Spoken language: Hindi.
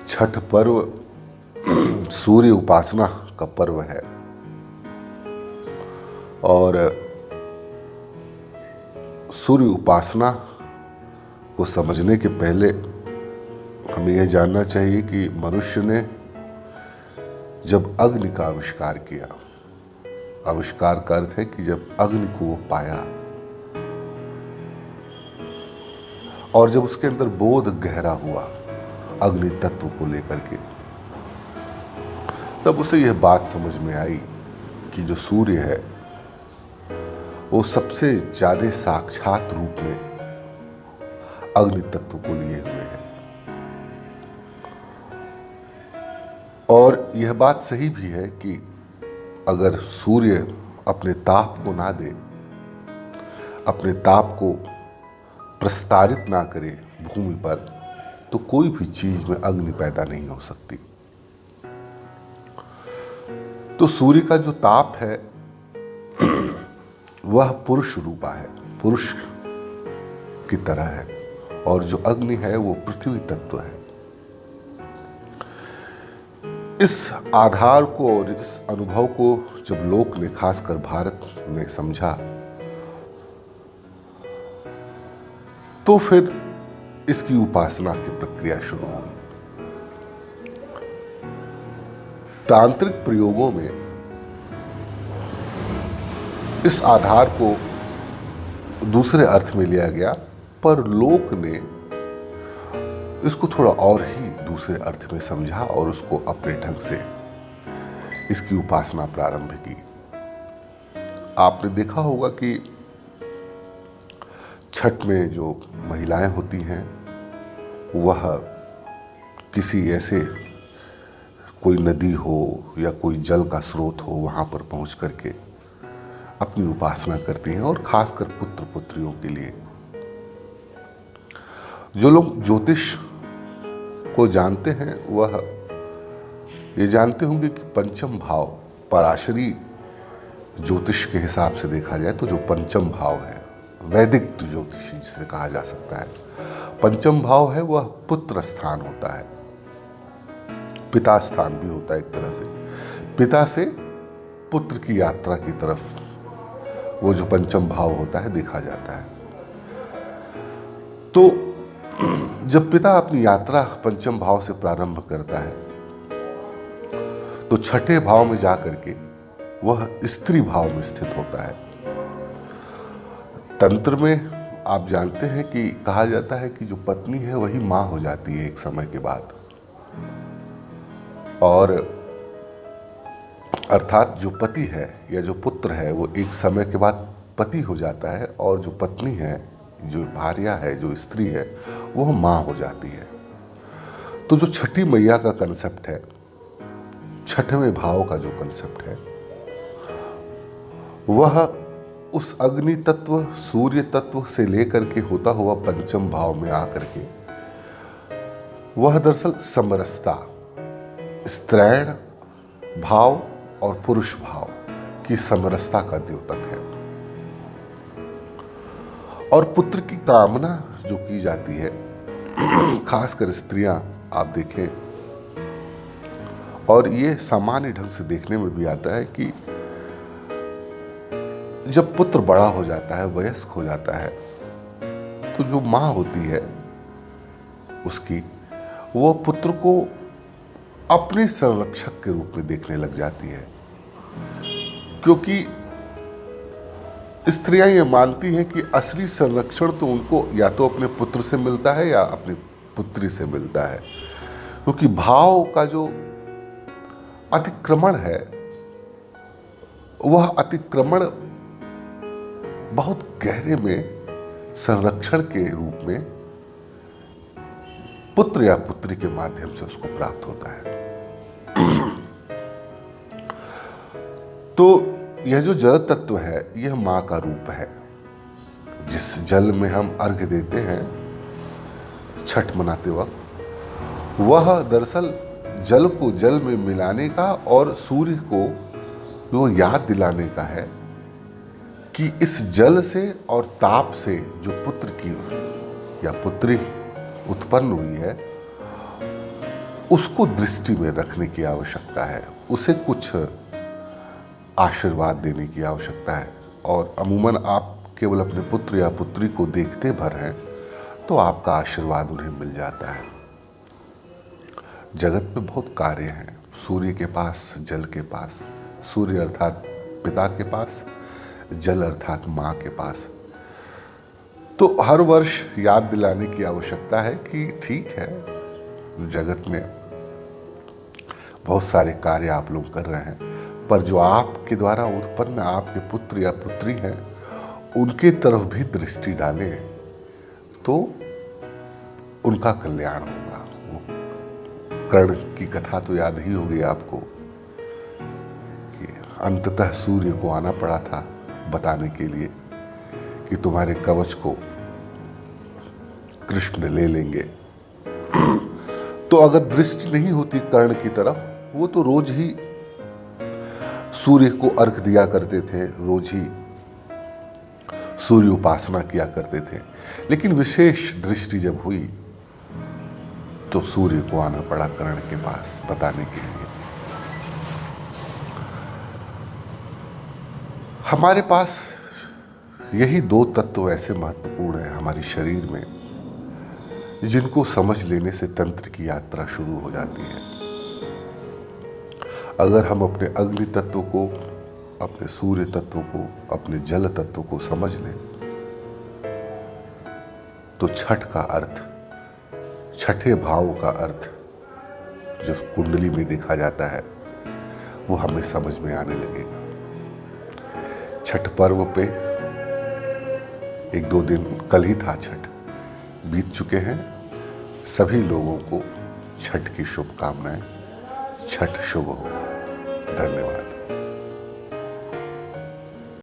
छठ पर्व सूर्य उपासना का पर्व है और सूर्य उपासना को समझने के पहले हमें यह जानना चाहिए कि मनुष्य ने जब अग्नि का आविष्कार किया, आविष्कार का अर्थ है कि जब अग्नि को वो पाया और जब उसके अंदर बोध गहरा हुआ अग्नि तत्व को लेकर के, तब उसे यह बात समझ में आई कि जो सूर्य है वो सबसे ज्यादा साक्षात रूप में अग्नि तत्व को लिए हुए है। और यह बात सही भी है कि अगर सूर्य अपने ताप को ना दे, अपने ताप को प्रस्तारित ना करे भूमि पर, तो कोई भी चीज में अग्नि पैदा नहीं हो सकती। तो सूर्य का जो ताप है वह पुरुष रूपा है, पुरुष की तरह है, और जो अग्नि है वो पृथ्वी तत्व है। इस आधार को और इस अनुभव को जब लोक ने, खासकर भारत ने समझा, तो फिर इसकी उपासना की प्रक्रिया शुरू हुई। तांत्रिक प्रयोगों में इस आधार को दूसरे अर्थ में लिया गया, पर लोक ने इसको थोड़ा और ही दूसरे अर्थ में समझा और उसको अपने ढंग से इसकी उपासना प्रारंभ की। आपने देखा होगा कि छठ में जो महिलाएं होती हैं वह किसी ऐसे कोई नदी हो या कोई जल का स्रोत हो वहां पर पहुंच करके अपनी उपासना करती हैं, और खासकर पुत्र पुत्रियों के लिए। जो लोग ज्योतिष को जानते हैं वह ये जानते होंगे कि पंचम भाव, पराशरी ज्योतिष के हिसाब से देखा जाए तो जो पंचम भाव है, वैदिक ज्योतिषी जिसे कहा जा सकता है, पंचम भाव है वह पुत्र स्थान होता है, पिता स्थान भी होता है एक तरह से। पिता से पुत्र की यात्रा की तरफ वो जो पंचम भाव होता है देखा जाता है। तो जब पिता अपनी यात्रा पंचम भाव से प्रारंभ करता है तो छठे भाव में जाकर के वह स्त्री भाव में स्थित होता है। तंत्र में आप जानते हैं कि कहा जाता है कि जो पत्नी है वही मां हो जाती है एक समय के बाद, और अर्थात जो पति है या जो पुत्र है वो एक समय के बाद पति हो जाता है, और जो पत्नी है, जो भार्या है, जो स्त्री है, वह मां हो जाती है। तो जो छठी मैया का कंसेप्ट है, छठवें भाव का जो कंसेप्ट है, वह उस अग्नि तत्व, सूर्य तत्व से लेकर के होता हुआ पंचम भाव में आकर के वह दरअसल समरसता, स्त्रैण भाव और पुरुष भाव की समरसता का द्योतक है। और पुत्र की कामना जो की जाती है, खासकर स्त्रियां आप देखें, और ये सामान्य ढंग से देखने में भी आता है कि जब पुत्र बड़ा हो जाता है, वयस्क हो जाता है, तो जो मां होती है उसकी, वो पुत्र को अपने संरक्षक के रूप में देखने लग जाती है, क्योंकि स्त्रियां ये मानती हैं कि असली संरक्षण तो उनको या तो अपने पुत्र से मिलता है या अपनी पुत्री से मिलता है, क्योंकि भाव का जो अतिक्रमण है वह अतिक्रमण बहुत गहरे में संरक्षण के रूप में पुत्र या पुत्री के माध्यम से उसको प्राप्त होता है। तो यह जो जल तत्व है यह मां का रूप है, जिस जल में हम अर्घ्य देते हैं छठ मनाते वक्त, वह दरअसल जल को जल में मिलाने का और सूर्य को वो याद दिलाने का है कि इस जल से और ताप से जो पुत्र की या पुत्री उत्पन्न हुई है उसको दृष्टि में रखने की आवश्यकता है, उसे कुछ आशीर्वाद देने की आवश्यकता है। और अमूमन आप केवल अपने पुत्र या पुत्री को देखते भर हैं तो आपका आशीर्वाद उन्हें मिल जाता है। जगत में बहुत कार्य हैं, सूर्य के पास, जल के पास, सूर्य अर्थात पिता के पास, जल अर्थात माँ के पास। तो हर वर्ष याद दिलाने की आवश्यकता है कि ठीक है, जगत में बहुत सारे कार्य आप लोग कर रहे हैं, पर जो आपके द्वारा उत्पन्न आपके पुत्र या पुत्री हैं उनके तरफ भी दृष्टि डालें तो उनका कल्याण होगा। वो कर्ण की कथा तो याद ही होगी आपको कि अंततः सूर्य को आना पड़ा था बताने के लिए कि तुम्हारे कवच को कृष्ण ले लेंगे। तो अगर दृष्टि नहीं होती कर्ण की तरफ, वो तो रोज ही सूर्य को अर्घ दिया करते थे, रोज ही सूर्य उपासना किया करते थे। लेकिन विशेष दृष्टि जब हुई तो सूर्य को आना पड़ा कर्ण के पास बताने के लिए। हमारे पास यही दो तत्व ऐसे महत्वपूर्ण हैं हमारे शरीर में, जिनको समझ लेने से तंत्र की यात्रा शुरू हो जाती है। अगर हम अपने अग्नि तत्व को, अपने सूर्य तत्व को, अपने जल तत्व को समझ लें तो छठ का अर्थ, छठे भाव का अर्थ जो कुंडली में देखा जाता है वो हमें समझ में आने लगेगा। छठ पर्व पे 1-2 दिन, कल ही था छठ, बीत चुके हैं। सभी लोगों को छठ की शुभकामनाएं। छठ शुभ हो। धन्यवाद।